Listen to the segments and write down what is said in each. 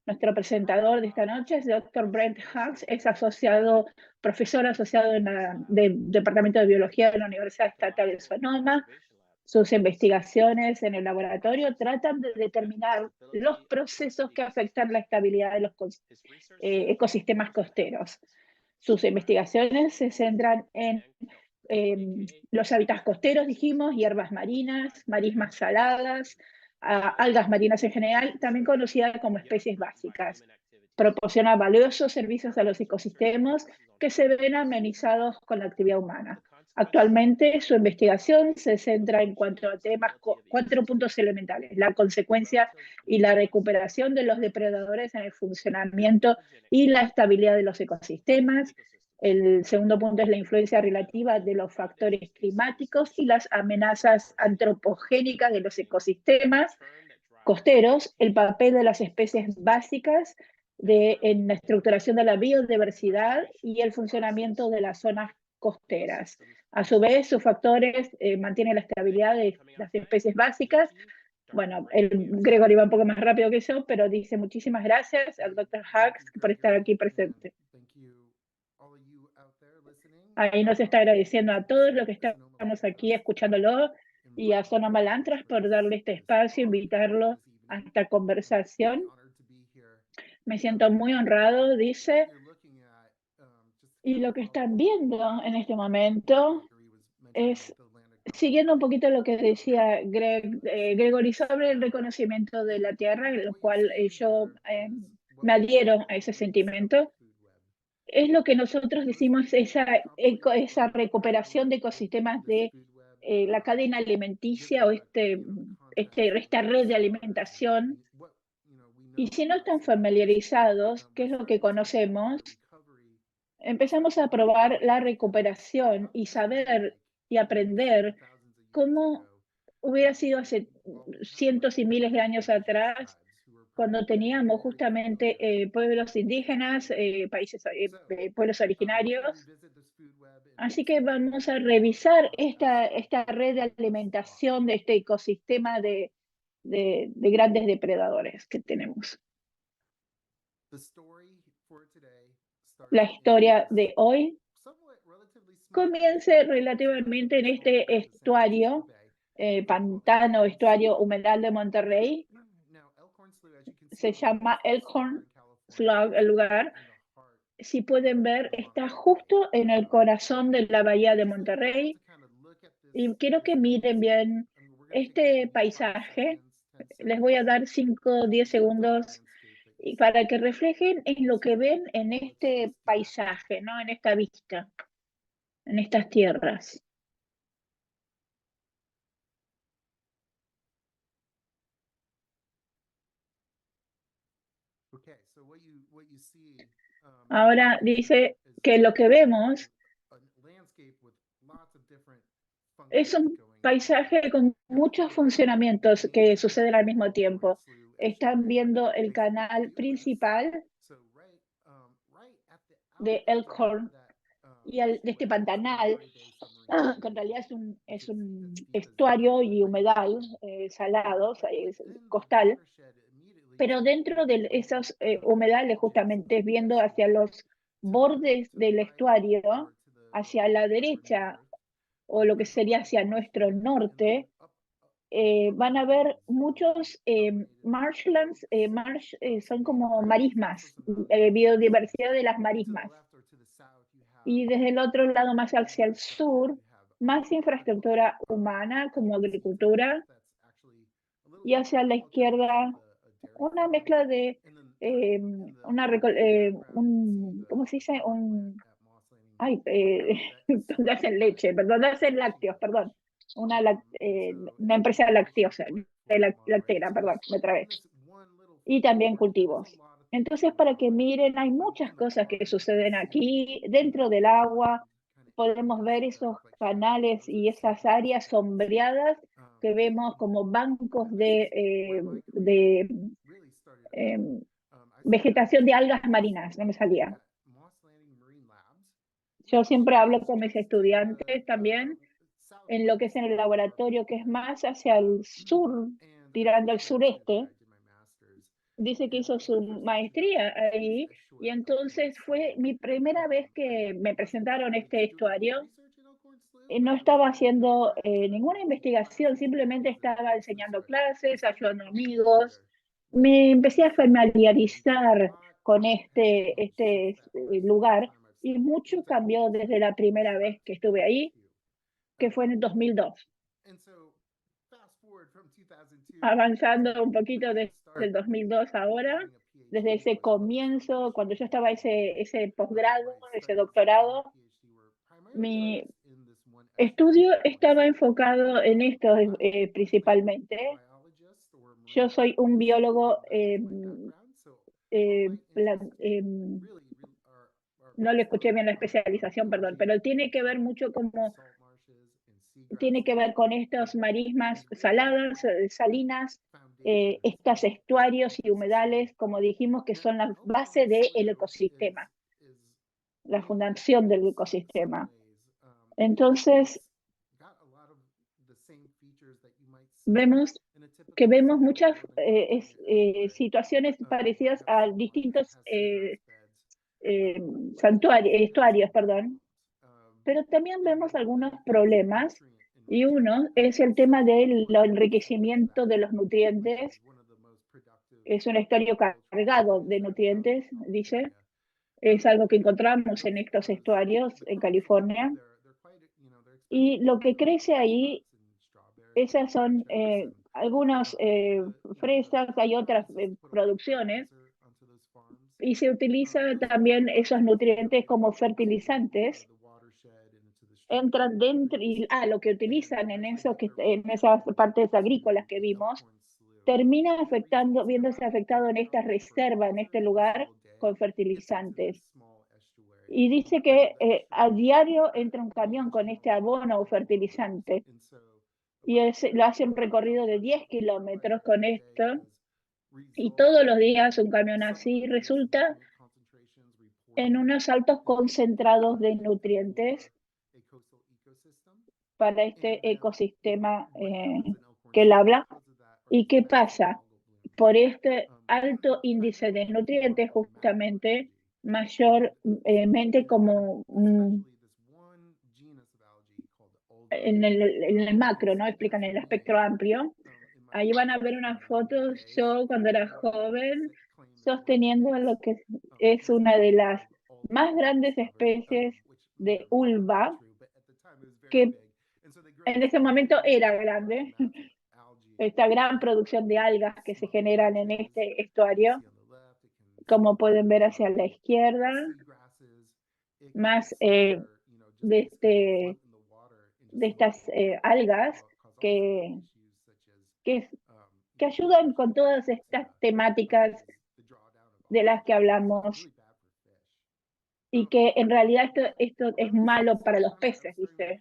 Nuestro presentador de esta noche es Dr. Brent Hughes, es profesor asociado en del Departamento de Biología de la Universidad Estatal de Sonoma. Sus investigaciones en el laboratorio tratan de determinar los procesos que afectan la estabilidad de los ecosistemas costeros. Sus investigaciones se centran en los hábitats costeros, dijimos, hierbas marinas, marismas saladas, algas marinas en general, también conocidas como especies básicas. Proporciona valiosos servicios a los ecosistemas que se ven amenizados con la actividad humana. Actualmente, su investigación se centra en cuanto a cuatro puntos elementales: la consecuencia y la recuperación de los depredadores en el funcionamiento y la estabilidad de los ecosistemas. El segundo punto es la influencia relativa de los factores climáticos y las amenazas antropogénicas de los ecosistemas costeros, el papel de las especies básicas en la estructuración de la biodiversidad y el funcionamiento de las zonas costeras. A su vez, sus factores mantienen la estabilidad de las especies básicas. Bueno, el Gregory va un poco más rápido que yo, pero dice muchísimas gracias al Dr. Hughes por estar aquí presente. Ahí nos está agradeciendo a todos los que estamos aquí escuchándolo y a Sonoma Lantras por darle este espacio, invitarlo a esta conversación. Me siento muy honrado, dice, y lo que están viendo en este momento es, siguiendo un poquito lo que decía Gregory sobre el reconocimiento de la tierra, en lo cual yo me adhiero a ese sentimiento. Es lo que nosotros decimos, esa recuperación de ecosistemas de la cadena alimenticia o esta red de alimentación. Y si no están familiarizados, ¿qué es lo que conocemos? Empezamos a probar la recuperación y saber y aprender cómo hubiera sido hace cientos y miles de años atrás, cuando teníamos justamente pueblos indígenas, pueblos originarios. Así que vamos a revisar esta red de alimentación de este ecosistema de grandes depredadores que tenemos. La historia de hoy comienza relativamente en este estuario, pantano, estuario humedal de Monterrey. Se llama Elkhorn Slough el lugar. Si pueden ver, está justo en el corazón de la bahía de Monterrey. Y quiero que miren bien este paisaje. Les voy a dar 5 o 10 segundos para que reflejen en lo que ven en este paisaje, ¿no? En esta vista, en estas tierras. Ahora dice que lo que vemos es un paisaje con muchos funcionamientos que suceden al mismo tiempo. Están viendo el canal principal de Elkhorn y de este pantanal, que en realidad es un estuario y humedal salado, es costal, pero dentro de esos humedales, justamente viendo hacia los bordes del estuario, hacia la derecha o lo que sería hacia nuestro norte, van a ver muchos marshlands, son como marismas, biodiversidad de las marismas. Y desde el otro lado, más hacia el sur, más infraestructura humana como agricultura, y hacia la izquierda una mezcla de ¿cómo se dice? Donde hacen leche, perdón, donde hacen lácteos, perdón. Una empresa lactiosa, lactera, perdón, me trabé. Y también cultivos. Entonces, para que miren, hay muchas cosas que suceden aquí, dentro del agua. Podemos ver esos canales y esas áreas sombreadas que vemos como bancos de vegetación de algas marinas, no me salía. Yo siempre hablo con mis estudiantes también en lo que es en el laboratorio, que es más hacia el sur, tirando al sureste. dice que hizo su maestría ahí y entonces fue mi primera vez que me presentaron este estuario. No estaba haciendo ninguna investigación, simplemente estaba enseñando clases, ayudando amigos. Me empecé a familiarizar con este lugar y mucho cambió desde la primera vez que estuve ahí, que fue en el 2002. Avanzando un poquito desde el 2002 ahora, desde ese comienzo, cuando yo estaba ese posgrado, ese doctorado, mi estudio estaba enfocado en esto principalmente. Yo soy un biólogo, no le escuché bien la especialización, perdón, pero tiene que ver mucho tiene que ver con estas marismas saladas, salinas, estos estuarios y humedales, como dijimos, que son la base del ecosistema, la fundación del ecosistema. Entonces, vemos muchas situaciones parecidas a distintos estuarios, perdón, pero también vemos algunos problemas y uno es el tema del enriquecimiento de los nutrientes. Es un estuario cargado de nutrientes, dice. Es algo que encontramos en estos estuarios en California. Y lo que crece ahí, esas son algunas fresas, hay otras producciones, y se utiliza también esos nutrientes como fertilizantes. Entran dentro y lo que utilizan en en esas partes agrícolas que vimos, termina viéndose afectado en esta reserva, en este lugar, con fertilizantes. Y dice que a diario entra un camión con este abono o fertilizante y lo hace un recorrido de 10 kilómetros con esto. Y todos los días un camión así resulta en unos altos concentrados de nutrientes para este ecosistema que él habla. ¿Y qué pasa? Por este alto índice de nutrientes, justamente, mayormente como en el macro, ¿no? Explican el espectro amplio. Ahí van a ver unas fotos, yo cuando era joven, sosteniendo lo que es una de las más grandes especies de ulva, que en ese momento era grande, esta gran producción de algas que se generan en este estuario, como pueden ver hacia la izquierda, más de estas algas que, que, que ayudan con todas estas temáticas de las que hablamos y que en realidad esto es malo para los peces, dice.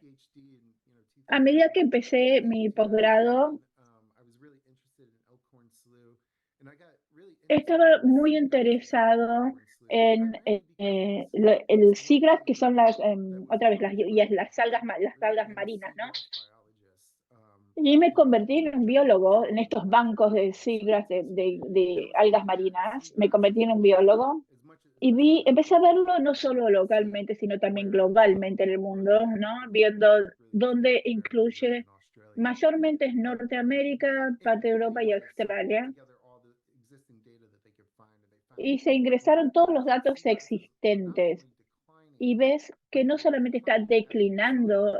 A medida que empecé mi posgrado, estaba muy interesado en el seagrass, que son otra vez, las algas marinas, ¿no? Y me convertí en un biólogo en estos bancos de seagrass, de algas marinas. Me convertí en un biólogo y empecé a verlo no solo localmente, sino también globalmente en el mundo, ¿no? Viendo dónde incluye, mayormente es Norteamérica, parte de Europa y Australia. Y se ingresaron todos los datos existentes y ves que no solamente está declinando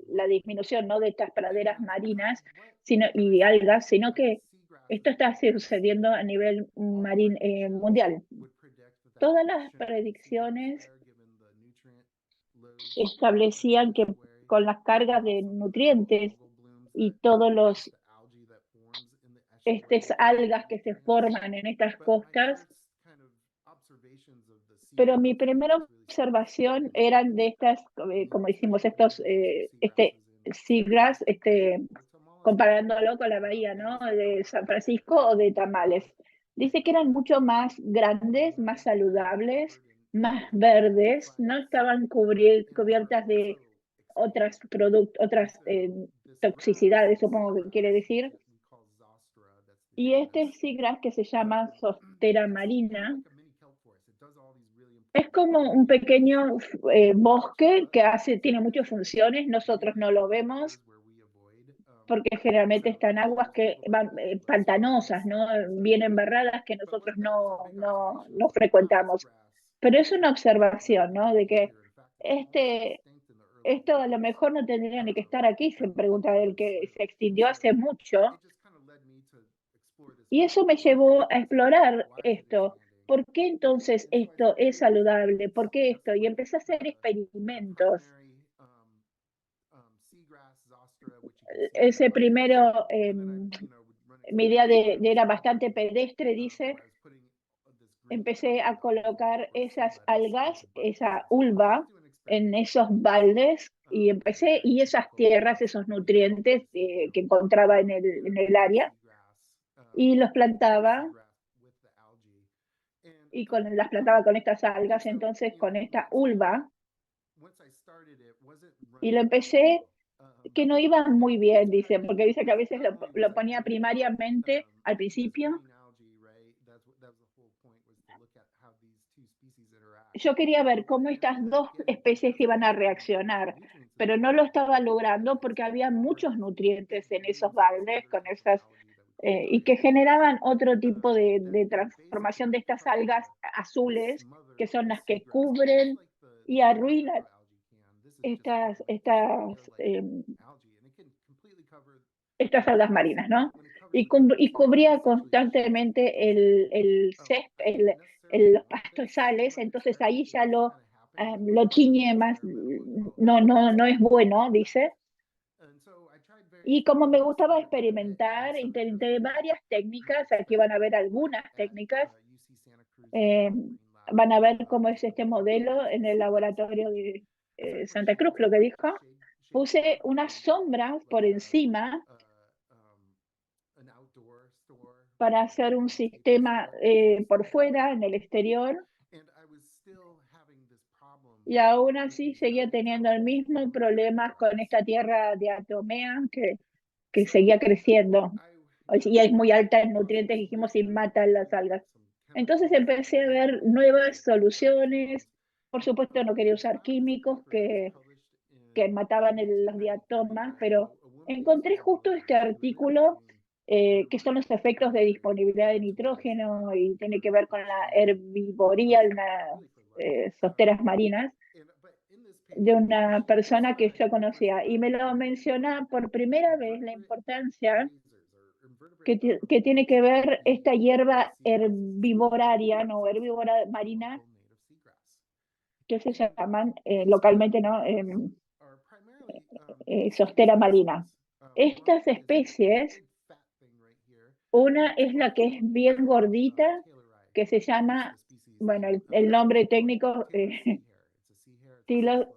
la disminución, ¿no?, de estas praderas marinas y algas, sino que esto está sucediendo a nivel mundial. Todas las predicciones establecían que con las cargas de nutrientes y todos estas algas que se forman en estas costas, pero mi primera observación eran de estas, como hicimos seagrass, comparándolo con la bahía, ¿no?, de San Francisco o de Tamales. Dice que eran mucho más grandes, más saludables, más verdes, no estaban cubiertas de otras toxicidades, supongo que quiere decir, Y este seagrass que se llama Zostera marina es como un pequeño bosque que tiene muchas funciones. Nosotros no lo vemos porque generalmente están aguas que van pantanosas, ¿no? Bien embarradas que nosotros no frecuentamos. Pero es una observación, ¿no? De que este, esto a lo mejor no tendría ni que estar aquí, se pregunta él, que se extinguió hace mucho. Y eso me llevó a explorar esto. ¿Por qué entonces esto es saludable? ¿Por qué esto? Y empecé a hacer experimentos. Ese primero, mi idea era bastante pedestre, dice. Empecé a colocar esas algas, esa ulva, en esos baldes y esas tierras, esos nutrientes que encontraba en el área, y los plantaba y las plantaba con estas algas, entonces con esta ulva, y lo empecé, que no iba muy bien, dice, porque dice que a veces lo ponía primariamente al principio. Yo quería ver cómo estas dos especies iban a reaccionar, pero no lo estaba logrando porque había muchos nutrientes en esos baldes con esas y que generaban otro tipo de transformación de estas algas azules, que son las que cubren y arruinan estas algas marinas, ¿no? Y cubría constantemente el césped, los pastizales, entonces ahí ya lo tiñe más, no es bueno, dice. Y como me gustaba experimentar, intenté varias técnicas, aquí van a ver algunas técnicas, eh, van a ver cómo es este modelo en el laboratorio de Santa Cruz, lo que dijo. Puse unas sombras por encima para hacer un sistema por fuera, en el exterior, y aún así seguía teniendo el mismo problema con esta tierra diatomea que seguía creciendo. Y es muy alta en nutrientes, dijimos, y mata las algas. Entonces empecé a ver nuevas soluciones. Por supuesto, no quería usar químicos que mataban los diatomas, pero encontré justo este artículo que son los efectos de disponibilidad de nitrógeno y tiene que ver con la herbivoría en las sosteras marinas de una persona que yo conocía y me lo menciona por primera vez la importancia que tiene que ver esta hierba herbivoraria, no herbívora marina, que se llaman localmente, ¿no? Sostera marina. Estas especies, una es la que es bien gordita, que se llama, bueno, el nombre técnico, es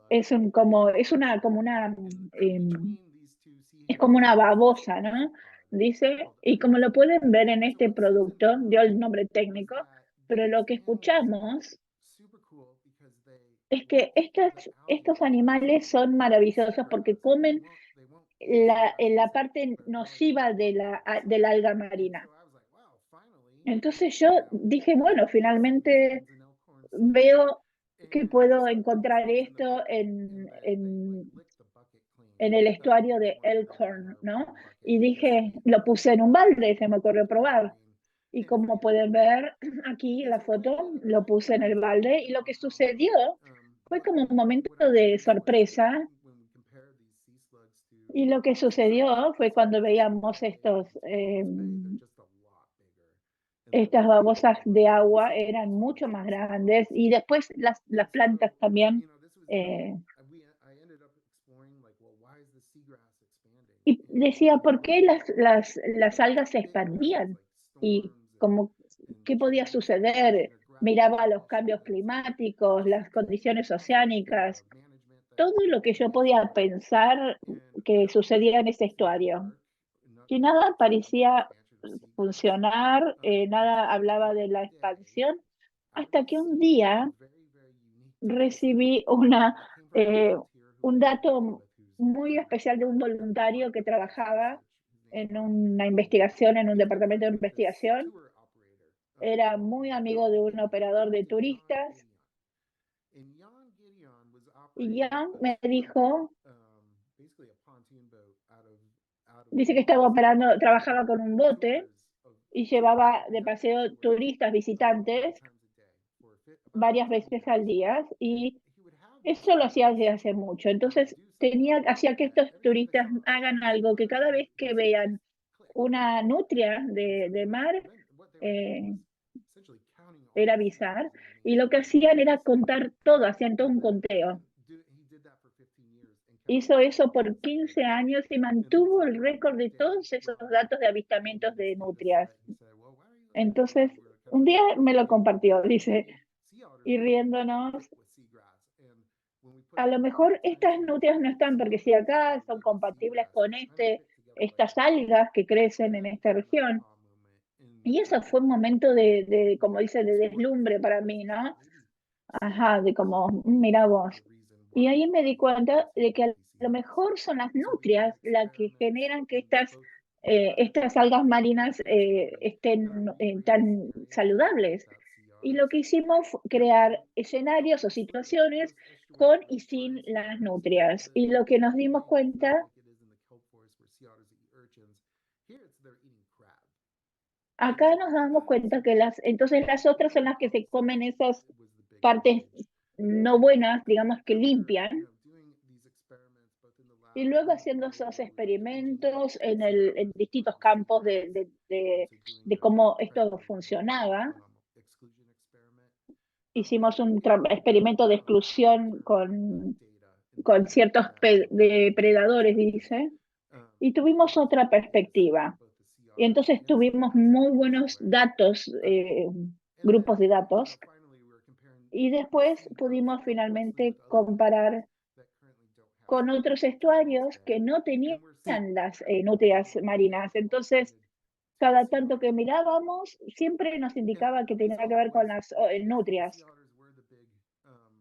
es como una babosa, ¿no? Dice, y como lo pueden ver en este producto, dio el nombre técnico, pero lo que escuchamos es que estos animales son maravillosos porque comen en la parte nociva de la alga marina. Entonces yo dije, bueno, finalmente veo que puedo encontrar esto en el estuario de Elkhorn, ¿no? Y dije, lo puse en un balde, se me ocurrió probar. Y como pueden ver aquí en la foto, lo puse en el balde y lo que sucedió fue como un momento de sorpresa. Y lo que sucedió fue cuando veíamos estas babosas de agua eran mucho más grandes y después las plantas también. eh, y decía, ¿por qué las algas se expandían? Y como, ¿qué podía suceder? Miraba los cambios climáticos, las condiciones oceánicas, todo lo que yo podía pensar que sucedía en ese estuario. Y nada parecía funcionar, nada hablaba de la expansión, hasta que un día recibí un dato muy especial de un voluntario que trabajaba en una investigación, en un departamento de investigación. Era muy amigo de un operador de turistas y Young me dijo, dice que estaba operando, trabajaba con un bote y llevaba de paseo turistas, visitantes, varias veces al día y eso lo hacía desde hace mucho. Entonces hacía que estos turistas hagan algo que cada vez que vean una nutria de mar, eh, era avisar, y lo que hacían era contar todo, hacían todo un conteo. Hizo eso por 15 años y mantuvo el récord de todos esos datos de avistamientos de nutrias. Entonces, un día me lo compartió, dice, y riéndonos, a lo mejor estas nutrias no están, porque si acá son compatibles con estas algas que crecen en esta región. Y eso fue un momento como dice, de deslumbre para mí, ¿no? Ajá, de como, mira vos. Y ahí me di cuenta de que a lo mejor son las nutrias las que generan que estas algas marinas estén tan saludables. Y lo que hicimos fue crear escenarios o situaciones con y sin las nutrias. Y lo que nos dimos cuenta, acá nos damos cuenta que entonces las otras son las que se comen esas partes no buenas, digamos que limpian, y luego haciendo esos experimentos en distintos campos de cómo esto funcionaba. Hicimos un experimento de exclusión con ciertos depredadores, dice, y tuvimos otra perspectiva. Y entonces tuvimos muy buenos datos, grupos de datos, y después pudimos finalmente comparar con otros estuarios que no tenían las nutrias marinas. Entonces, cada tanto que mirábamos, siempre nos indicaba que tenía que ver con las nutrias.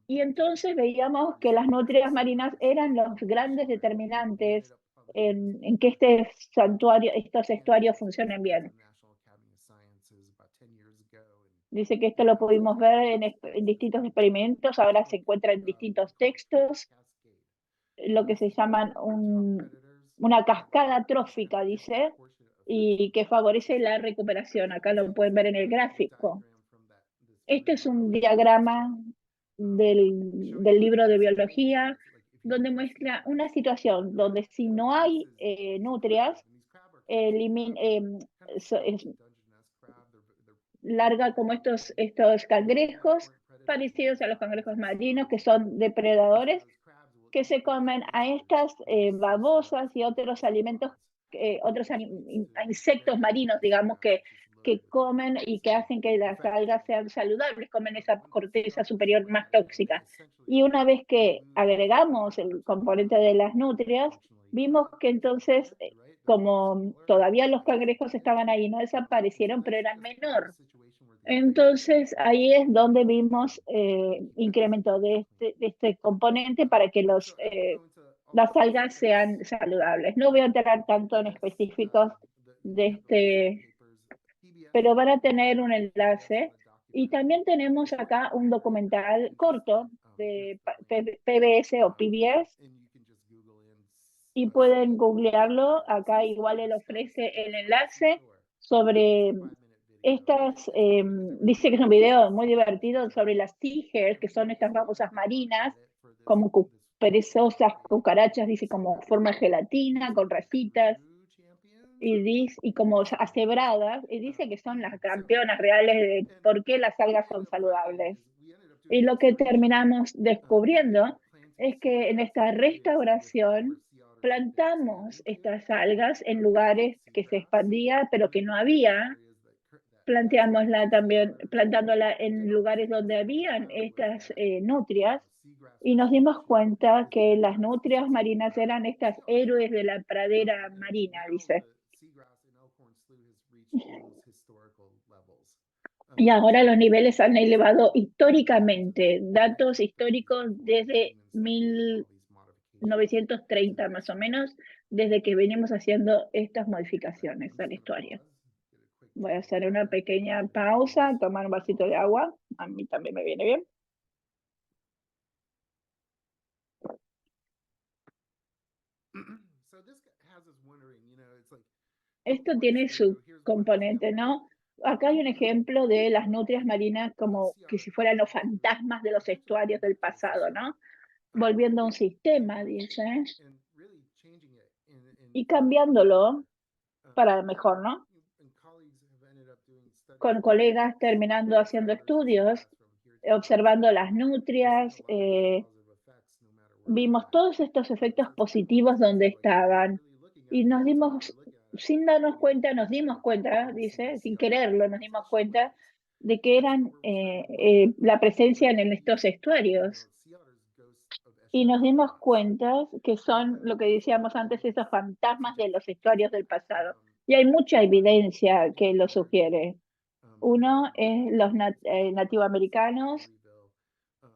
Y entonces veíamos que las nutrias marinas eran los grandes determinantes en que estos estuarios funcionen bien. Dice que esto lo pudimos ver en distintos experimentos, ahora se encuentra en distintos textos, lo que se llaman una cascada trófica, dice, y que favorece la recuperación. Acá lo pueden ver en el gráfico. Este es un diagrama del libro de biología donde muestra una situación donde si no hay nutrias, larga como estos cangrejos parecidos a los cangrejos marinos que son depredadores que se comen a estas babosas y otros alimentos, insectos marinos, digamos, que comen y que hacen que las algas sean saludables, comen esa corteza superior más tóxica. Y una vez que agregamos el componente de las nutrias, vimos que entonces, como todavía los cangrejos estaban ahí, no desaparecieron, pero eran menor. Entonces ahí es donde vimos incremento de este componente para que las algas sean saludables. No voy a entrar tanto en específicos de pero van a tener un enlace. Y también tenemos acá un documental corto de PBS o PBS y pueden googlearlo. Acá igual él ofrece el enlace sobre dice que es un video muy divertido sobre las sea hares, que son estas babosas marinas, como perezosas cucarachas, dice como forma de gelatina, con rayitas, y como acebradas, y dice que son las campeonas reales de por qué las algas son saludables. Y lo que terminamos descubriendo es que en esta restauración plantamos estas algas en lugares que se expandía, pero que no había, plantándola en lugares donde habían estas nutrias, y nos dimos cuenta que las nutrias marinas eran estas héroes de la pradera marina, dice. Y ahora los niveles han elevado históricamente, datos históricos desde 1930 más o menos, desde que venimos haciendo estas modificaciones al estuario. Voy a hacer una pequeña pausa, tomar un vasito de agua. A mí también me viene bien. Esto tiene su componente, ¿no? Acá hay un ejemplo de las nutrias marinas como que si fueran los fantasmas de los estuarios del pasado, ¿no? Volviendo a un sistema, dice, y cambiándolo para mejor, ¿no? Con colegas terminando haciendo estudios, observando las nutrias, vimos todos estos efectos positivos donde estaban y nos dimos, sin darnos cuenta, nos dimos cuenta, dice, sin quererlo, nos dimos cuenta de que eran la presencia en estos estuarios. Y nos dimos cuenta que son lo que decíamos antes, esos fantasmas de los estuarios del pasado. Y hay mucha evidencia que lo sugiere. Uno es los nativoamericanos,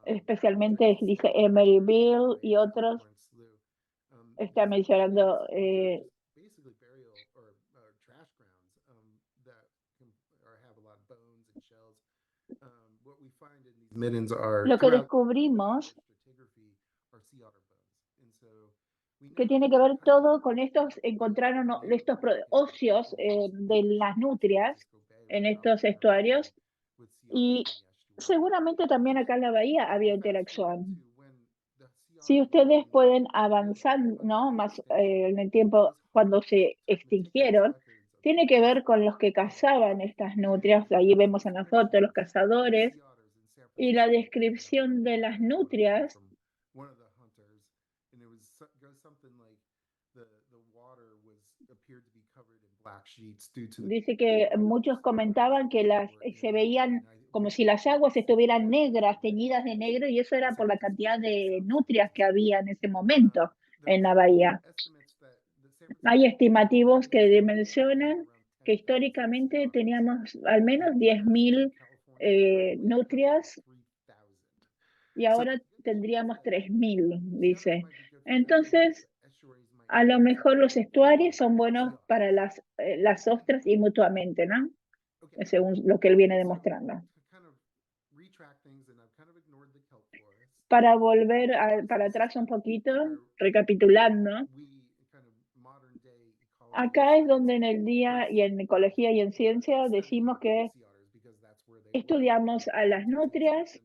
especialmente dice Emeryville y otros, está mencionando lo que descubrimos que tiene que ver todo con estos, encontraron estos óseos de las nutrias en estos estuarios y seguramente también acá en la bahía había interacción. Si ustedes pueden avanzar, ¿no? Más en el tiempo cuando se extinguieron, tiene que ver con los que cazaban estas nutrias. Ahí vemos en la foto los cazadores y la descripción de las nutrias. Dice que muchos comentaban que se veían como si las aguas estuvieran negras, teñidas de negro, y eso era por la cantidad de nutrias que había en ese momento en la bahía. Hay estimativos que dimensionan que históricamente teníamos al menos 10.000 nutrias y ahora tendríamos 3.000, dice. Entonces, a lo mejor los estuarios son buenos para las ostras y mutuamente, ¿no? Según lo que él viene demostrando. Para volver para atrás un poquito, recapitulando, acá es donde en el día y en ecología y en ciencia decimos que estudiamos a las nutrias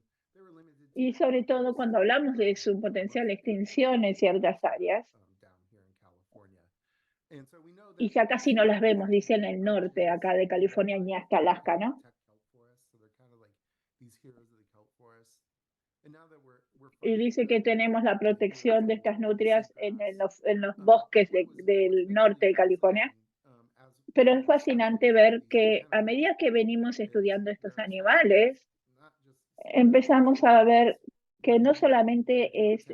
y sobre todo cuando hablamos de su potencial extinción en ciertas áreas. Y ya casi no las vemos, dice en el norte, acá de California ni hasta Alaska, ¿no? Y dice que tenemos la protección de estas nutrias en los bosques del norte de California. Pero es fascinante ver que a medida que venimos estudiando estos animales, empezamos a ver que no solamente es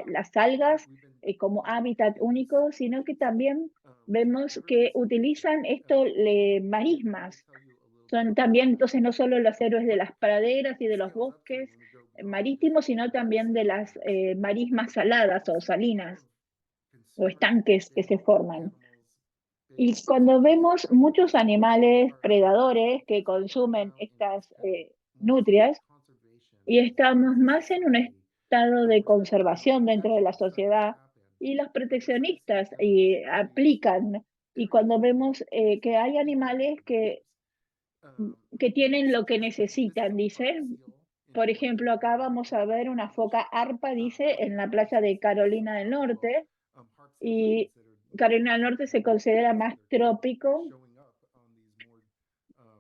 las algas como hábitat único, sino que también vemos que utilizan marismas. Son también, entonces, no solo los héroes de las praderas y de los bosques marítimos, sino también de las marismas saladas o salinas o estanques que se forman. Y cuando vemos muchos animales predadores que consumen estas nutrias, y estamos más en un estado de conservación dentro de la sociedad, y los proteccionistas aplican, y cuando vemos que hay animales que tienen lo que necesitan, dice. Por ejemplo, acá vamos a ver una foca arpa, dice, en la playa de Carolina del Norte, y Carolina del Norte se considera más trópico,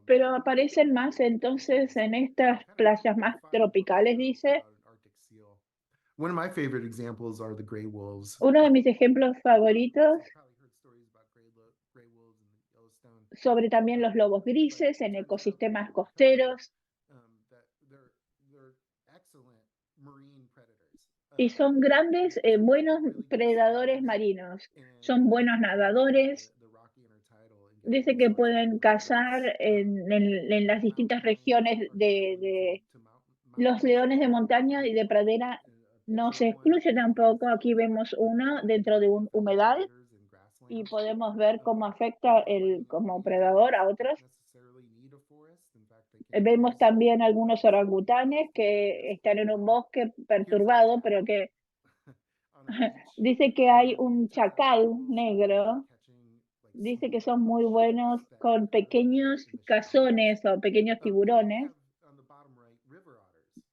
pero aparecen más entonces en estas playas más tropicales, dice. Uno de mis ejemplos favoritos sobre también los lobos grises en ecosistemas costeros, y son grandes, buenos predadores marinos, son buenos nadadores. Dice que pueden cazar en las distintas regiones de los leones de montaña y de pradera. No se excluye tampoco. Aquí vemos uno dentro de un humedal y podemos ver cómo afecta como predador a otros. Vemos también algunos orangutanes que están en un bosque perturbado, pero que dice que hay un chacal negro, dice que son muy buenos con pequeños cazones o pequeños tiburones,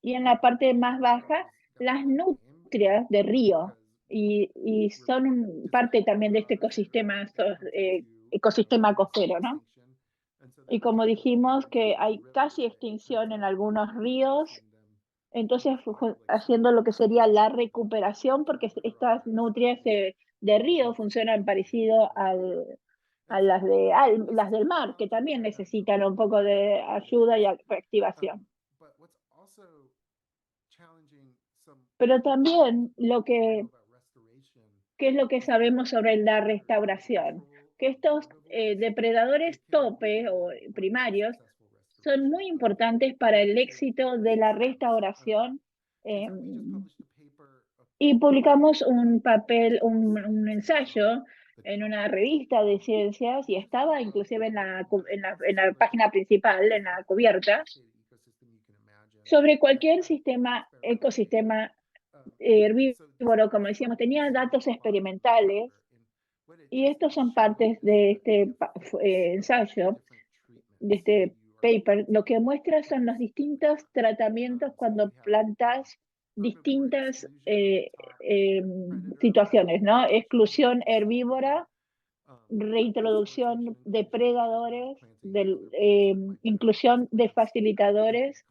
y en la parte más baja las nutrias de río, y son parte también de este ecosistema, ecosistema costero, ¿no? Y como dijimos que hay casi extinción en algunos ríos, entonces haciendo lo que sería la recuperación, porque estas nutrias de río funcionan parecido a las del mar, que también necesitan un poco de ayuda y reactivación. Pero también ¿qué es lo que sabemos sobre la restauración? Que estos depredadores tope o primarios son muy importantes para el éxito de la restauración, y publicamos un ensayo en una revista de ciencias, y estaba inclusive en la página principal, en la cubierta, sobre cualquier ecosistema herbívoro, como decíamos, tenía datos experimentales, y estos son partes de este ensayo, de este paper. Lo que muestra son los distintos tratamientos cuando plantas distintas situaciones, ¿no? Exclusión herbívora, reintroducción de predadores, inclusión de facilitadores,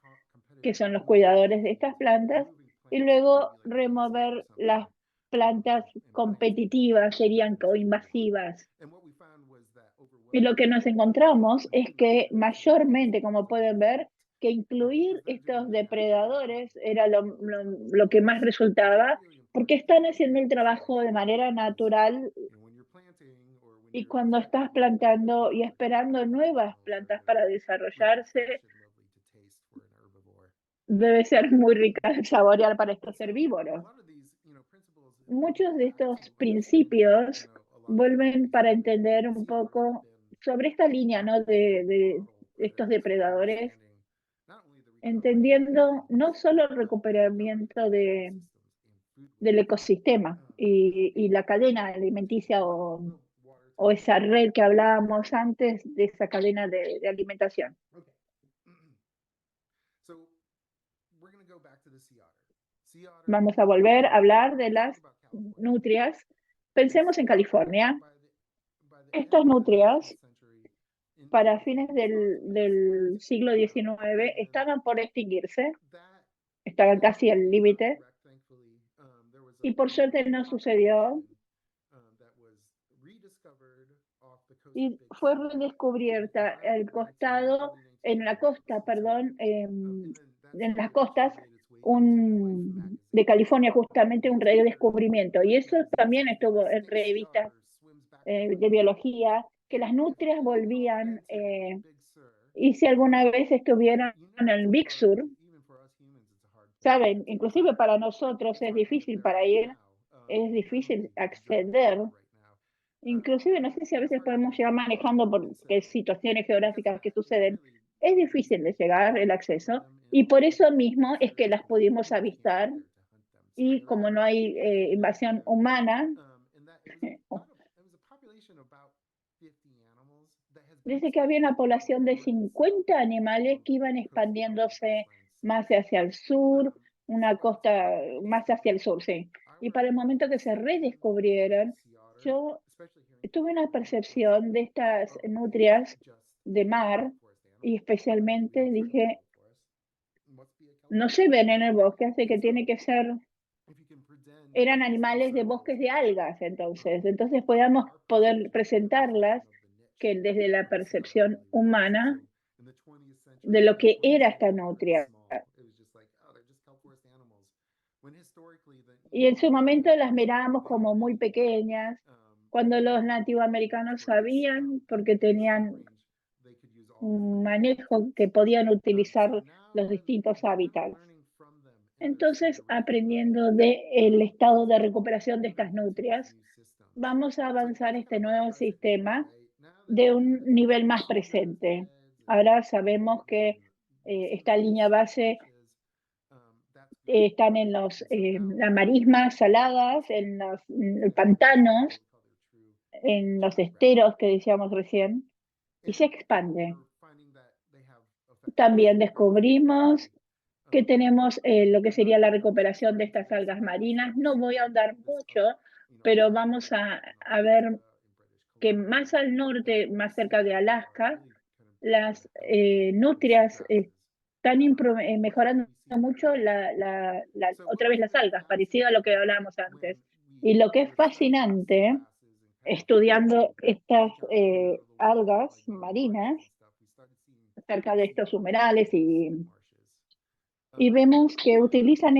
que son los cuidadores de estas plantas, y luego remover las plantas competitivas, serían co-invasivas. Y lo que nos encontramos es que mayormente, como pueden ver, que incluir estos depredadores era lo que más resultaba, porque están haciendo el trabajo de manera natural, y cuando estás plantando y esperando nuevas plantas para desarrollarse, debe ser muy rica de saborear para estos herbívoros. Muchos de estos principios vuelven para entender un poco sobre esta línea, ¿no? de estos depredadores, entendiendo no solo el recuperamiento del ecosistema y la cadena alimenticia, o esa red que hablábamos antes de esa cadena de alimentación. Vamos a volver a hablar de las nutrias. Pensemos en California. Estas nutrias, para fines del siglo XIX, estaban por extinguirse, estaban casi al límite, y por suerte no sucedió, y fue redescubierta en la costa, perdón, en las costas de California, justamente un redescubrimiento, y eso también estuvo en revistas de biología, que las nutrias volvían, y si alguna vez estuvieran en el Big Sur, saben, inclusive para nosotros es difícil es difícil acceder. Inclusive, no sé si a veces podemos llegar manejando porque situaciones geográficas que suceden, es difícil de llegar el acceso, y por eso mismo es que las pudimos avistar, y como no hay invasión humana, dice que había una población de 50 animales que iban expandiéndose más hacia el sur, una costa más hacia el sur, sí. Y para el momento que se redescubrieron, yo tuve una percepción de estas nutrias de mar, y especialmente dije, no se ven en el bosque, así que tiene que ser, eran animales de bosques de algas, entonces podíamos poder presentarlas que desde la percepción humana de lo que era esta nutria. Y en su momento las mirábamos como muy pequeñas, cuando los nativoamericanos sabían, porque tenían un manejo que podían utilizar los distintos hábitats. Entonces, aprendiendo del estado de recuperación de estas nutrias, vamos a avanzar este nuevo sistema de un nivel más presente. Ahora sabemos que esta línea base están en las marismas saladas, en los pantanos, en los esteros que decíamos recién, y se expande. También descubrimos que tenemos lo que sería la recuperación de estas algas marinas. No voy a ahondar mucho, pero vamos a ver que más al norte, más cerca de Alaska, las nutrias están mejorando mucho otra vez las algas, parecido a lo que hablábamos antes. Y lo que es fascinante, estudiando estas algas marinas cerca de estos humedales y vemos que utilizan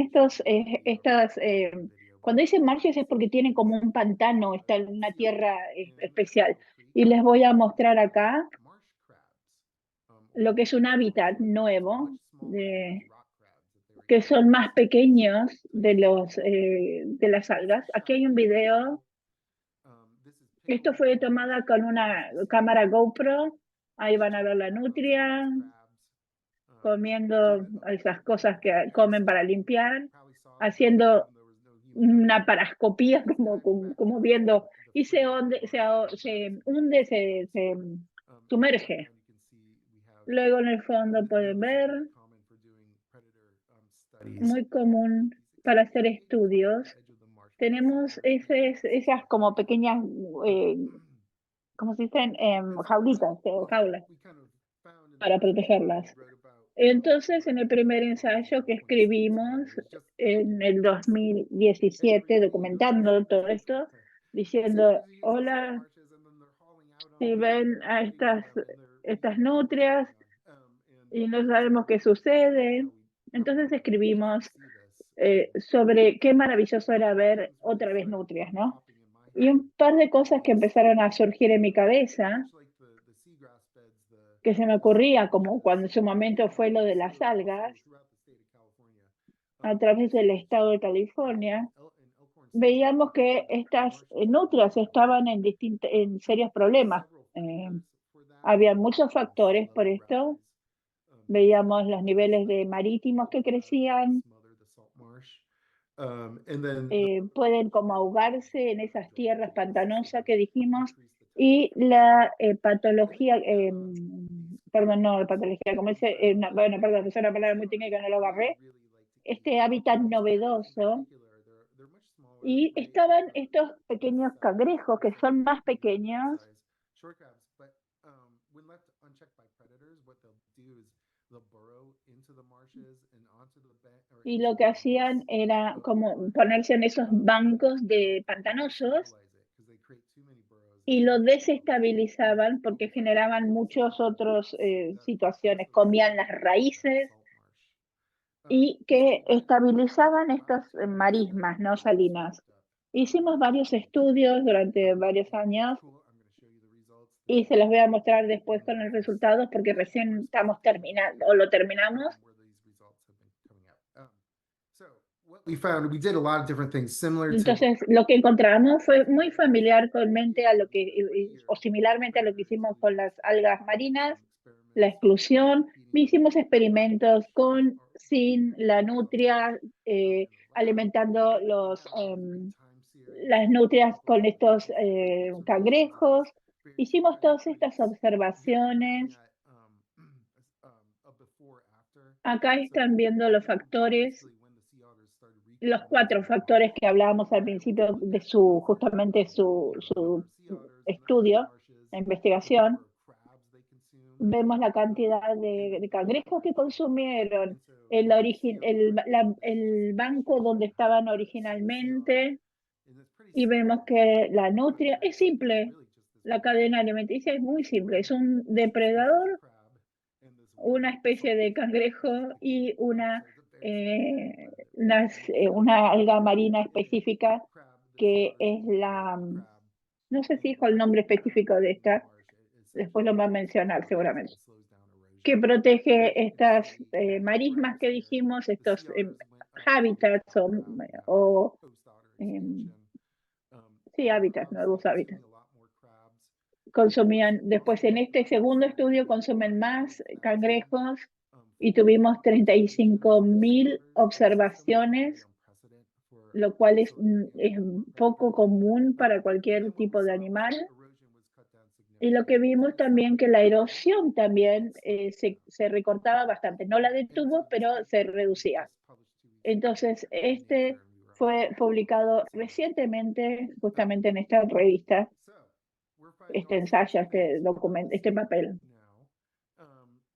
cuando dicen marshes es porque tienen como un pantano, está en una tierra especial. Y les voy a mostrar acá lo que es un hábitat nuevo, que son más pequeños de las algas. Aquí hay un video. Esto fue tomada con una cámara GoPro. Ahí van a ver la nutria comiendo esas cosas que comen para limpiar, haciendo una parascopía como viendo, y se hunde, se sumerge. Luego en el fondo pueden ver, muy común para hacer estudios. Tenemos esas como pequeñas, ¿cómo se dicen? Jaulitas, jaulas, para protegerlas. Entonces, en el primer ensayo que escribimos en el 2017, documentando todo esto, diciendo, hola, si ven a estas nutrias y no sabemos qué sucede, entonces escribimos sobre qué maravilloso era ver otra vez nutrias, ¿no? Y un par de cosas que empezaron a surgir en mi cabeza, que se me ocurría, como cuando en su momento fue lo de las algas, a través del estado de California, veíamos que estas nutrias estaban en serios problemas. Había muchos factores por esto. Veíamos los niveles de marítimos que crecían, pueden como ahogarse en esas tierras pantanosas que dijimos, y la patología, perdón, no, patología, como dice, bueno, perdón, es una palabra muy técnica que no lo agarré, este hábitat novedoso, y estaban estos pequeños cangrejos que son más pequeños, y lo que hacían era como ponerse en esos bancos de pantanosos y lo desestabilizaban porque generaban muchas otras situaciones, comían las raíces y que estabilizaban estas marismas, ¿no? Salinas. Hicimos varios estudios durante varios años y se los voy a mostrar después con los resultados porque recién estamos terminando o lo terminamos. Entonces, lo que encontramos fue muy familiarmente a lo que, o similarmente a lo que hicimos con las algas marinas, la exclusión. Hicimos experimentos sin la nutria, alimentando las nutrias con estos cangrejos. Hicimos todas estas observaciones. Acá están viendo los factores, los 4 factores que hablábamos al principio de justamente su estudio, la investigación. Vemos la cantidad de cangrejos que consumieron, el banco donde estaban originalmente, y vemos que la nutria es simple, la cadena alimenticia es muy simple, es un depredador, una especie de cangrejo y una alga marina específica que es no sé si dijo el nombre específico de esta, después lo va a mencionar seguramente, que protege estas marismas que dijimos, estos hábitats o Sí, hábitats, nuevos hábitats. Consumían, después en este segundo estudio consumen más cangrejos y tuvimos 35.000 observaciones, lo cual es poco común para cualquier tipo de animal. Y lo que vimos también que la erosión también se recortaba bastante. No la detuvo, pero se reducía. Entonces, este fue publicado recientemente justamente en esta revista, este ensayo, este documento, este papel.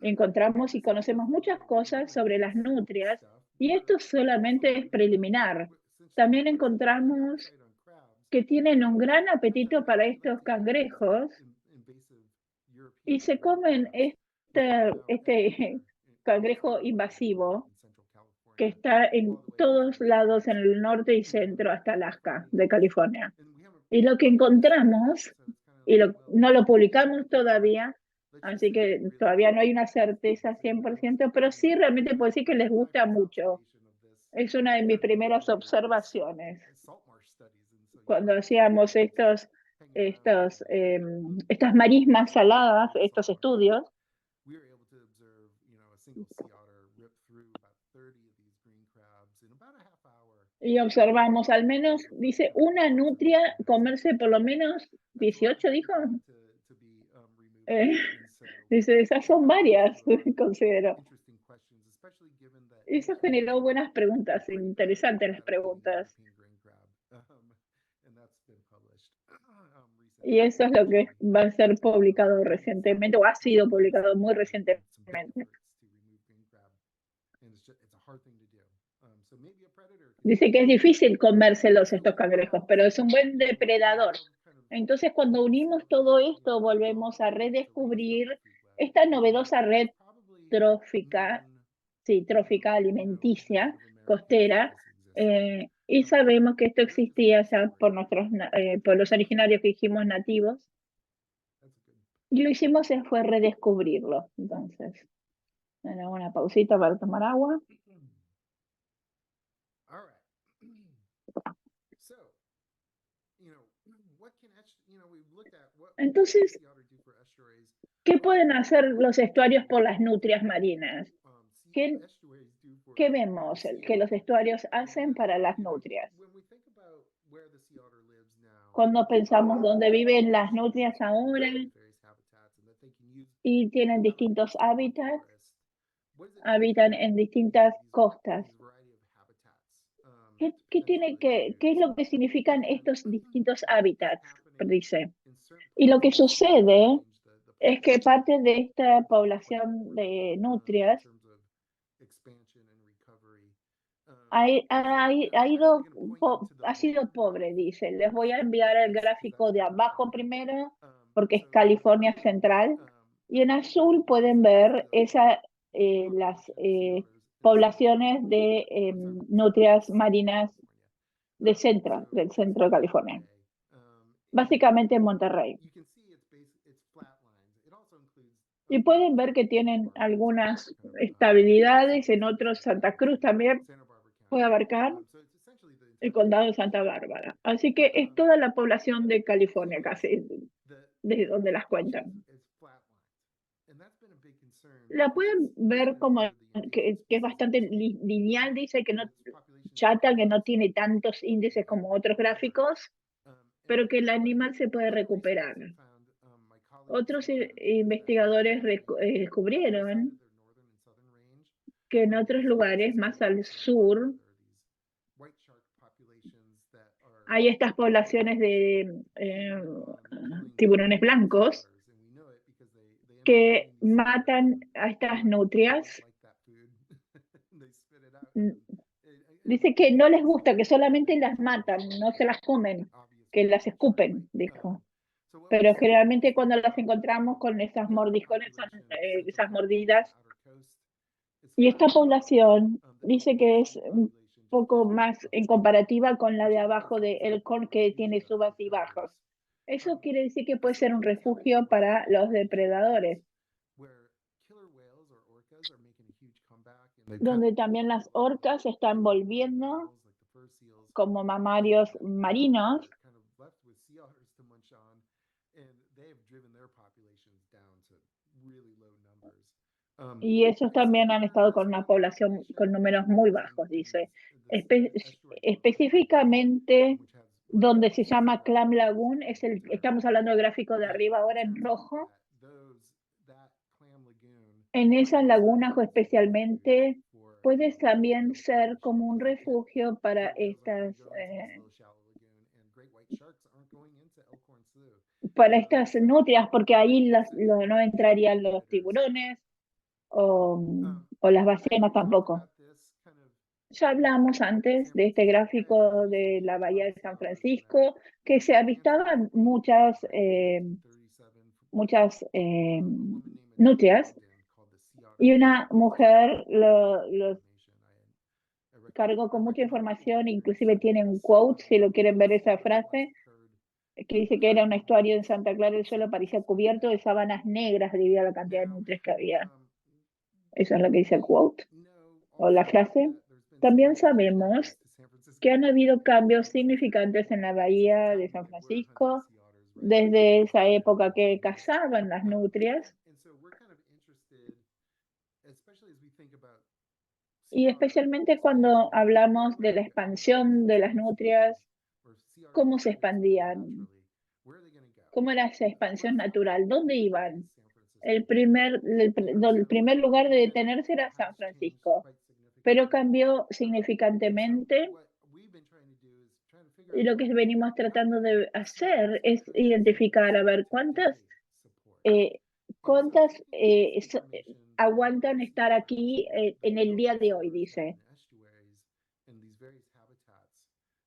Encontramos y conocemos muchas cosas sobre las nutrias y esto solamente es preliminar. También encontramos que tienen un gran apetito para estos cangrejos y se comen este cangrejo invasivo que está en todos lados en el norte y centro hasta Alaska, de California. Y lo que encontramos, y no lo publicamos todavía, así que todavía no hay una certeza 100%, pero sí realmente puedo decir que les gusta mucho. Es una de mis primeras observaciones. Cuando hacíamos estas marismas saladas, estos estudios, y observamos al menos, dice, una nutria comerse por lo menos 18, dijo. Dice, esas son varias, considero. Eso generó buenas preguntas, interesantes las preguntas. Y eso es lo que va a ser publicado recientemente, o ha sido publicado muy recientemente. Dice que es difícil comérselos estos cangrejos, pero es un buen depredador. Entonces, cuando unimos todo esto, volvemos a redescubrir esta novedosa red trófica, sí, trófica alimenticia costera, y sabemos que esto existía ya por nuestros pueblos originarios que dijimos nativos, y lo hicimos fue redescubrirlo. Entonces, bueno, una pausita para tomar agua. Entonces, ¿qué pueden hacer los estuarios por las nutrias marinas? ¿Qué vemos que los estuarios hacen para las nutrias? Cuando pensamos dónde viven las nutrias ahora y tienen distintos hábitats, habitan en distintas costas. ¿Qué es lo que significan estos distintos hábitats? Dice. Y lo que sucede es que parte de esta población de nutrias ha sido pobre, dice. Les voy a enviar el gráfico de abajo primero, porque es California Central. Y en azul pueden ver las poblaciones de nutrias marinas del centro de California. Básicamente en Monterrey. Y pueden ver que tienen algunas estabilidades, en otros Santa Cruz también puede abarcar el condado de Santa Bárbara. Así que es toda la población de California casi, desde donde las cuentan. La pueden ver como que es bastante lineal, dice que no chata, que no tiene tantos índices como otros gráficos, pero que el animal se puede recuperar. Otros investigadores descubrieron que en otros lugares más al sur hay estas poblaciones de tiburones blancos que matan a estas nutrias. Dice que no les gusta, que solamente las matan, no se las comen, que las escupen, dijo. Pero generalmente cuando las encontramos con esas mordijones, esas mordidas, y esta población dice que es un poco más en comparativa con la de abajo de Elkhorn, que tiene subas y bajos. Eso quiere decir que puede ser un refugio para los depredadores, donde también las orcas están volviendo como mamarios marinos Y esos también han estado con una población con números muy bajos, dice. Específicamente donde se llama Clam Lagoon, estamos hablando del gráfico de arriba ahora en rojo. En esas lagunas o especialmente puede también ser como un refugio para estas nutrias, porque ahí no entrarían los tiburones o las ballenas tampoco. Ya hablamos antes de este gráfico de la bahía de San Francisco, que se avistaban muchas nutrias, y una mujer los cargó con mucha información, inclusive tiene un quote, si lo quieren ver esa frase, que dice que era un estuario en Santa Clara, el suelo parecía cubierto de sábanas negras debido a la cantidad de nutrias que había. Eso es lo que dice el quote o la frase. También sabemos que han habido cambios significantes en la bahía de San Francisco desde esa época que cazaban las nutrias, y especialmente cuando hablamos de la expansión de las nutrias, cómo se expandían, cómo era esa expansión natural, dónde iban. El primer lugar de detenerse era San Francisco, pero cambió significantemente. Y lo que venimos tratando de hacer es identificar, a ver, eh, cuántas aguantan estar aquí en el día de hoy, dice.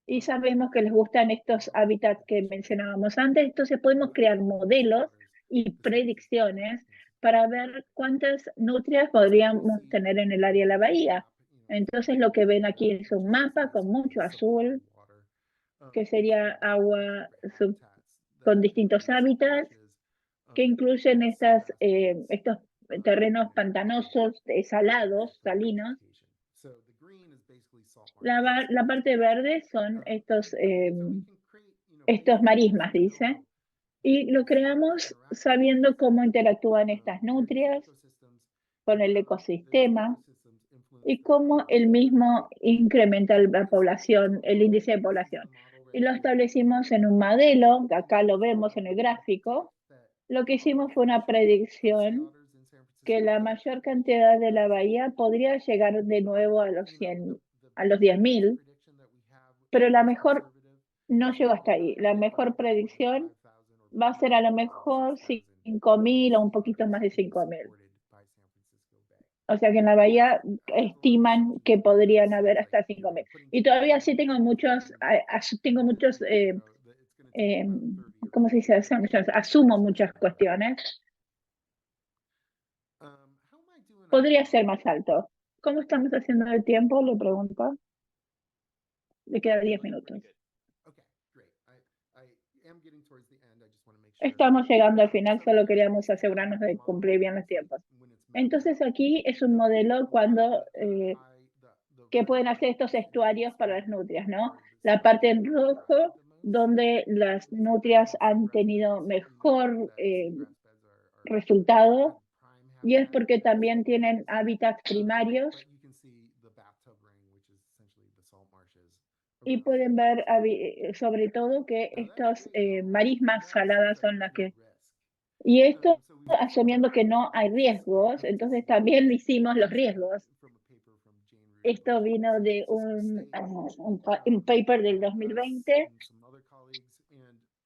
Y sabemos que les gustan estos hábitats que mencionábamos antes, entonces podemos crear modelos y predicciones para ver cuántas nutrias podríamos tener en el área de la bahía. Entonces lo que ven aquí es un mapa con mucho azul, que sería agua con distintos hábitats, que incluyen estos terrenos pantanosos, salados, salinos. La parte verde son estos marismas, dice, y lo creamos sabiendo cómo interactúan estas nutrias con el ecosistema y cómo el mismo incrementa la población, el índice de población. Y lo establecimos en un modelo, que acá lo vemos en el gráfico. Lo que hicimos fue una predicción que la mayor cantidad de la bahía podría llegar de nuevo a los 100, a los 10.000, pero la mejor no llegó hasta ahí. La mejor predicción va a ser a lo mejor 5.000 o un poquito más de 5.000. O sea que en la bahía estiman que podrían haber hasta 5.000. Y todavía sí tengo muchos, ¿cómo se dice? Asumo muchas cuestiones. Podría ser más alto. ¿Cómo estamos haciendo el tiempo? Le pregunto. Le queda 10 minutos. Estamos llegando al final, solo queríamos asegurarnos de cumplir bien los tiempos. Entonces aquí es un modelo que pueden hacer estos estuarios para las nutrias, ¿no? La parte en rojo, donde las nutrias han tenido mejor resultado, y es porque también tienen hábitats primarios, y pueden ver sobre todo que estos marismas saladas son las que... Y esto asumiendo que no hay riesgos, entonces también hicimos los riesgos. Esto vino de un paper del 2020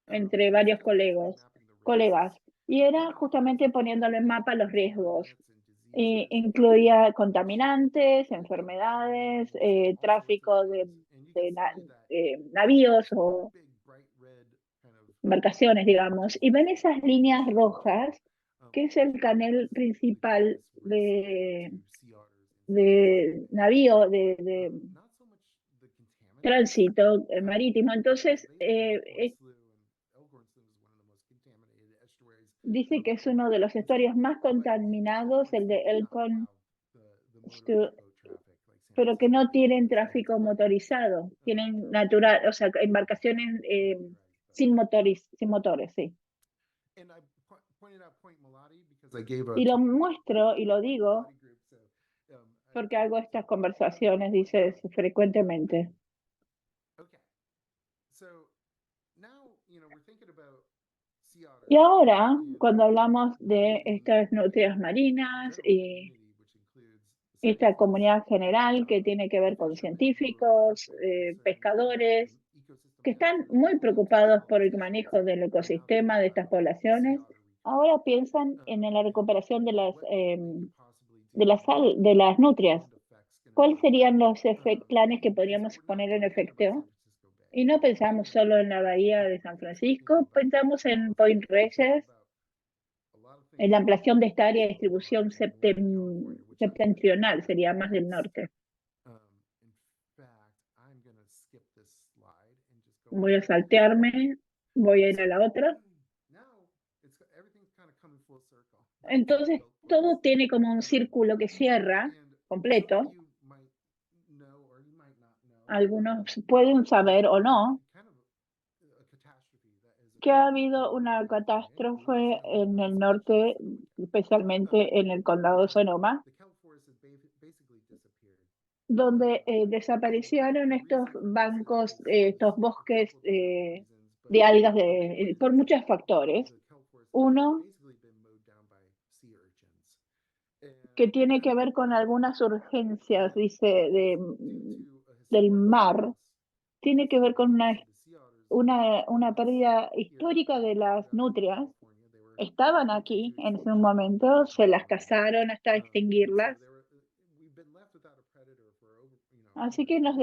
entre varios colegas, y era justamente poniéndole en mapa los riesgos. Incluía contaminantes, enfermedades, tráfico de navíos o embarcaciones, digamos. Y ven esas líneas rojas, que es el canal principal de navío, de tránsito marítimo. Entonces, dice que es uno de los estuarios más contaminados, el de Elkhorn, pero que no tienen tráfico motorizado, tienen natural, o sea, embarcaciones sin motores, sí. Y lo muestro y lo digo porque hago estas conversaciones, dice, frecuentemente. Y ahora, cuando hablamos de estas nutrias marinas y esta comunidad general que tiene que ver con científicos, pescadores, que están muy preocupados por el manejo del ecosistema de estas poblaciones, ahora piensan en la recuperación de las nutrias. ¿Cuáles serían los planes que podríamos poner en efecto? Y no pensamos solo en la bahía de San Francisco, pensamos en Point Reyes, en la ampliación de esta área de distribución septentrional, sería más del norte. Voy a saltearme, voy a ir a la otra. Entonces, todo tiene como un círculo que cierra completo. Algunos pueden saber o no que ha habido una catástrofe en el norte, especialmente en el condado de Sonoma, donde desaparecieron estos bancos, estos bosques de algas por muchos factores. Uno, que tiene que ver con algunas urgencias, dice, del mar, tiene que ver con una pérdida histórica de las nutrias. Estaban aquí en ese momento, se las cazaron hasta extinguirlas. Así que nos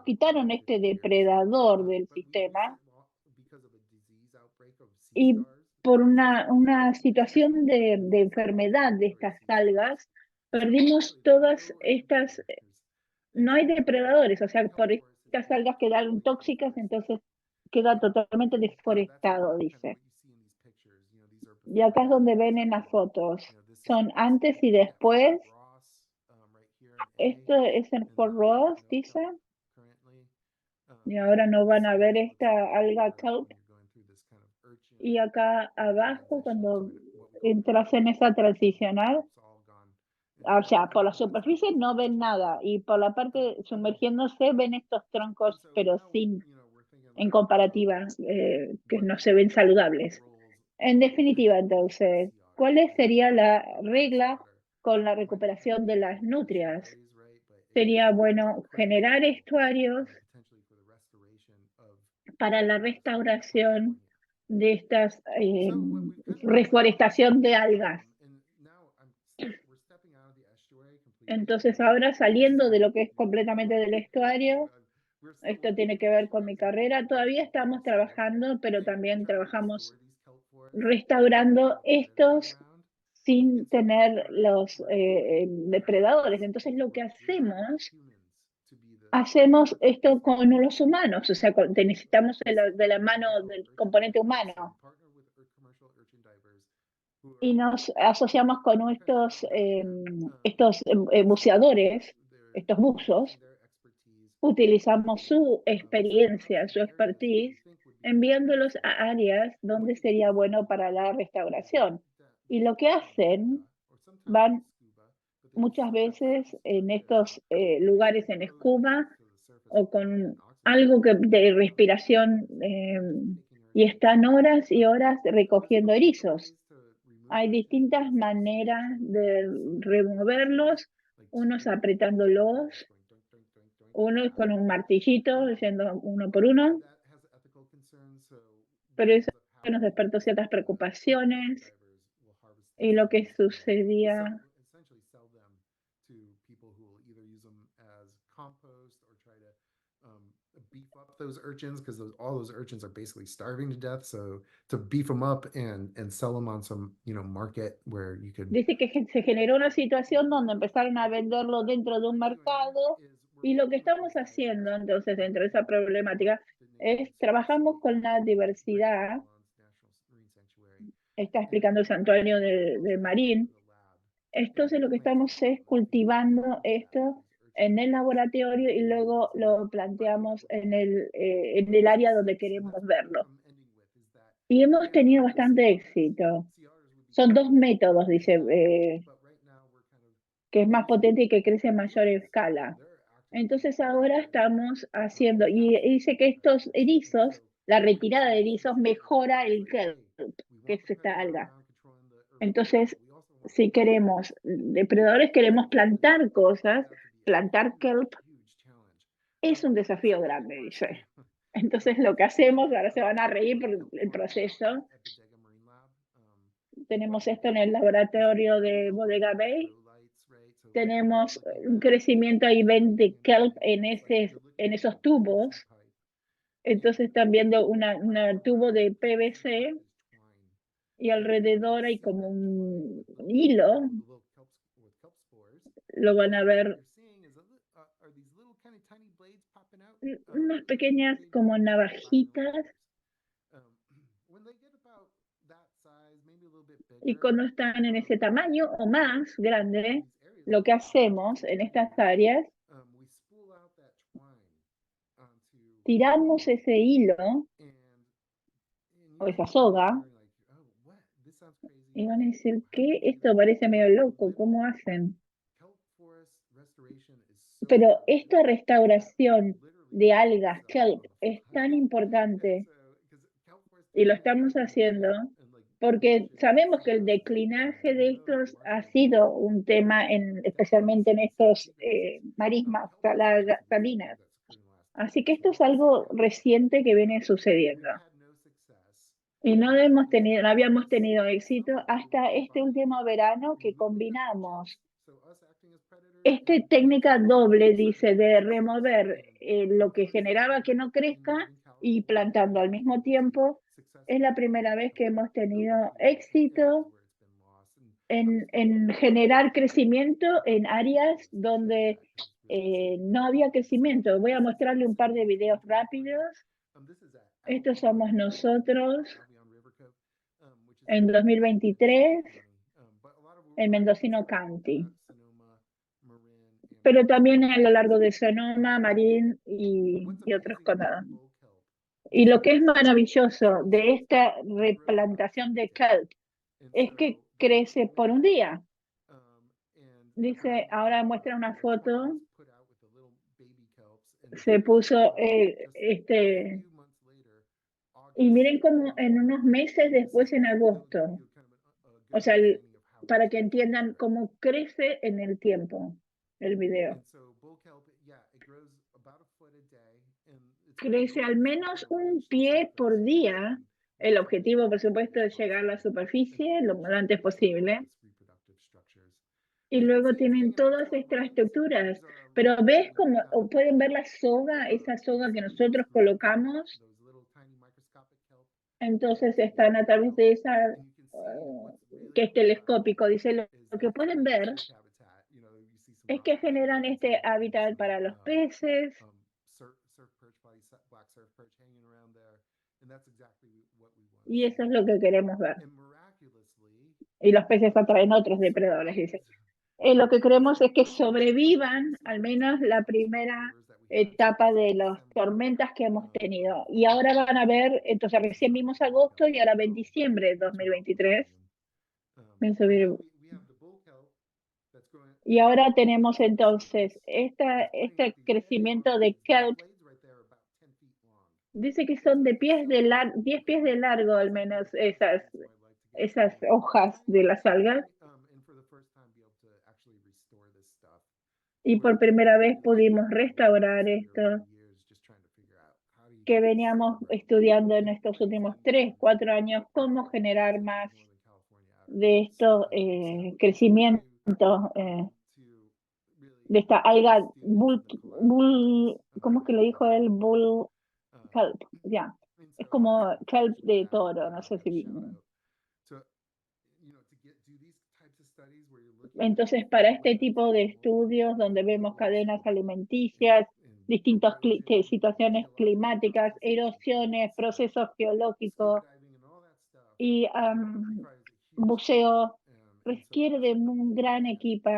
quitaron este depredador del sistema y por una situación de enfermedad de estas algas, perdimos todas estas, no hay depredadores, o sea, por estas algas quedaron tóxicas, entonces queda totalmente deforestado, dice. Y acá es donde ven en las fotos, son antes y después. Esto es en Fort Ross, dice, y ahora no van a ver esta alga kelp. Y acá abajo, cuando entras en esa transicional, o sea, por la superficie no ven nada y por la parte sumergiéndose ven estos troncos, pero en comparativa, que no se ven saludables. En definitiva, entonces, ¿cuál sería la regla con la recuperación de las nutrias? Sería bueno generar estuarios para la restauración de estas reforestación de algas. Entonces ahora saliendo de lo que es completamente del estuario, esto tiene que ver con mi carrera, todavía estamos trabajando, pero también trabajamos restaurando estos sin tener los depredadores. Entonces lo que hacemos esto con los humanos, o sea, necesitamos de la mano del componente humano y nos asociamos con estos buceadores, estos buzos, utilizamos su experiencia, su expertise, enviándolos a áreas donde sería bueno para la restauración. Y lo que hacen, van muchas veces en estos lugares en escuba o con algo de respiración y están horas y horas recogiendo erizos. Hay distintas maneras de removerlos, unos apretándolos, unos con un martillito, yendo uno por uno, pero eso nos despertó ciertas preocupaciones y lo que sucedía. Beef up those urchins because all those urchins are basically starving to death. So to beef them up and sell them on some market where you could. Dice que se generó una situación donde empezaron a venderlo dentro de un mercado y lo que estamos haciendo entonces dentro de esa problemática es trabajamos con la diversidad. Está explicando el santuario de Marín. Entonces lo que estamos es cultivando esto en el laboratorio y luego lo planteamos en el área donde queremos verlo. Y hemos tenido bastante éxito. Son dos métodos, dice, but right now we're kind of que es más using potente y que crece en these mayor techniques, escala. and they're acting Entonces quite ahora beneficial. estamos haciendo, And y that's dice que right. estos And erizos, so la we're retirada de using erizos this data mejora and it's el like, kelp, hey, we que want es the esta predator alga. around controlling the herbivores, Entonces, but we also want the si prey around. queremos depredadores, queremos So plantar this turns cosas, out to be a plantar kelp huge challenge. es un And so desafío what grande, we're dice. so Entonces lo que we hacemos, have ahora se van a reír por kelp el farm at proceso, Epidega Marine Lab. But tenemos esto en it's el laboratorio very de low grade Bodega Bay, grow lights, right? So what you're tenemos looking un at crecimiento ahí ven de in kelp en, it's like you're looking en at esos a PVC tubos. pipe, Entonces and están viendo the un wrapped tubo around de the PVC pipe PVC is twine. y And you alrededor hay seed como that twine un with little hilo, little kelp with kelp spores, lo van a and what ver, you're seeing is are these little kind of tiny blades popping out. unas It's like pequeñas 8 como millimeters by 5 navajitas, millimeters. Um, when they get about that size, maybe a little bit y bigger, cuando están en ese tamaño o más in grande, these areas lo where que the kelp hacemos is en tiny, estas áreas, we spool out that twine onto tiramos ese hilo and o you might esa be looking soga and wondering like, oh, what? This sounds y crazy. van a decir, How do ¿qué? you do Esto this? parece medio But loco, ¿cómo literally, hacen? kelp forest restoration is so Pero important esta that restauración literally de millions algas, of them kelp, on the es tan fly. And importante so, because kelp forests y take lo years to estamos haciendo regenerate and like porque marshes and sabemos que el seagrasses, declinaje you de know that estos ha marshes and sido seagrasses un tema, decades especialmente en instead of estos seagrasses. marismas Kelp isn't just a recent thing salinas. that's occurred in the last Así que decade. esto So es this is algo really important. reciente que viene And sucediendo. we've had no success Y no hemos tenido, no habíamos this tenido éxito summer, but we hasta este combined último verano que removing the roaches, combinamos so us acting as predators esta and técnica planting doble, dice, de certified species. remover And lo for the que first generaba que time no in crezca Northern y California, plantando we've al been mismo able to tiempo, es successfully la primera remove vez que kelp hemos tenido illegally in areas éxito where it's been lost. And how does that en work? generar crecimiento The en company that áreas owns the show donde that is really exciting. no había crecimiento. Voy a This is mostrarle un par de videos in California. rápidos. This is at Estos Albion somos nosotros River Cove, which is en in Sonoma 2023 County. But a lot of en our efforts Mendocino are County, throughout Sonoma, Marin, and pero Mendocino también a lo largo counties. de Sonoma, Marín What's y otros amazing about condados. bull kelp Y is lo that que es it maravilloso grows de esta it grows about a replantación foot a de day. kelp And es que so the first crece time we por un did it, día. Dice, ahora muestra una the twine foto, was put out with the little baby kelps, and se puso just a few months later, y August, miren cómo en unos meses this is después en that'll give agosto, you kind of a o good sea, understanding of how para it's que entiendan grown. cómo crece en el tiempo el video. And so bull kelp, yeah, it grows about a foot a day, and it's very Crece al potent. So menos it'll un reach the pie por surface día. and El damage the objetivo, por soil supuesto, es llegar a la responsible and superficie lo antes destroy all posible. of its reproductive structures. Y And you can luego see it's tienen hanging on todas to our estas vines. estructuras. These are our Pero vines, ves and como, we've got o pueden ver la soga, esa soga que experiments nosotros where we put colocamos. those little tiny microscopic kelp Entonces into the están a través kelp, de esa, and you can see what's really que es cool about it telescópico. Dice, is lo que that pueden the ver fish habitat. You see some es que rockfish generan and este maybe hábitat some para los peces. surf perch, black surf perch hanging around there, and that's exactly what we want to Y eso see. es lo que queremos ver. And miraculously, Y los peces atraen otros it depredadores, dice. survives. Lo que And queremos so es que this is sobrevivan some al of the menos la fabulous primera photos that we have. So etapa this is de las December tormentas que hemos of tenido. Y ahora van a ver, entonces this is recién from the vimos bull agosto kelp y ahora ven grow diciembre de into what we're 2023. doing. Voy a But subir. now we have the bull kelp that's growing. Y ahora Look tenemos at this. entonces It's putting out este these big crecimiento de vines. Those kelp. blades right there are about 10 feet long. Dice que And son so de in the pies de summer, 10 pies de largo al it's like menos the best chance of my life to get to esas plant hojas tiny de little las algas. and for the first time be able to actually restore this stuff. Y Where por primera vez it's pudimos been working restaurar severely esto for years, just trying to figure out how do you que get this veníamos stuff right. estudiando en And estos it's últimos in 3, 4 años, cómo generar places más like Northern California out of de roots. estos So crecimientos to really de esta alga students in the collaboratives ¿cómo es que lo that dijo I've él? been with. Bull kelp, ya. And Es so como kelp appreciate de that toro, no sé si. shout out to to do these types of studies where you're looking at Entonces, para este wetlands tipo de and multiple estudios donde vemos levels cadenas and alimenticias, distintas erosion and situaciones geological climáticas, processes erosiones, and procesos scuba geológicos diving and all that stuff y requires a huge team. buceo, And so requiere de un gran equipo.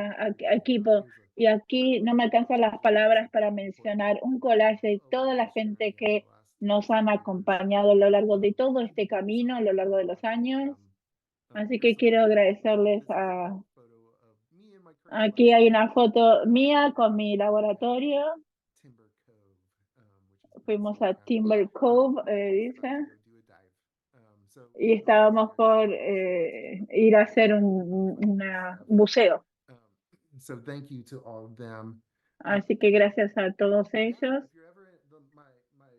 here's Y aquí no me alcanzan las palabras para mencionar un collage de a toda lot la of gente sharing over que the last nos han several years. acompañado a lo largo de todo este So camino, a lo largo de los años. Así que quiero agradecerles a... photo of me and my current Aquí hay una lab, foto mía con mi laboratorio. Timber Cove, which is great. So Fuimos we're a kind of Timber Cove, just about to dice, go do a dive. So y really nice estábamos guys. por ir a hacer un buceo. So thank you to all of them. Así que gracias a todos Yeah, ellos. if you're ever at my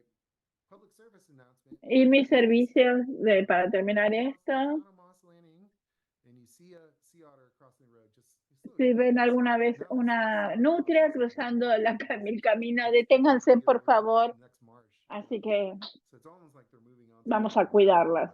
public service announcement, Y mis please servicios para terminar cross esto, down on Moss Landing and you see a sea otter crossing the road, just slow si down. ven Just alguna vez now it's una slow across nutria this area. cruzando el camino, It's deténganse getting por into the favor. next marsh. Así que So it's almost like they're moving on to vamos a another cuidarlas.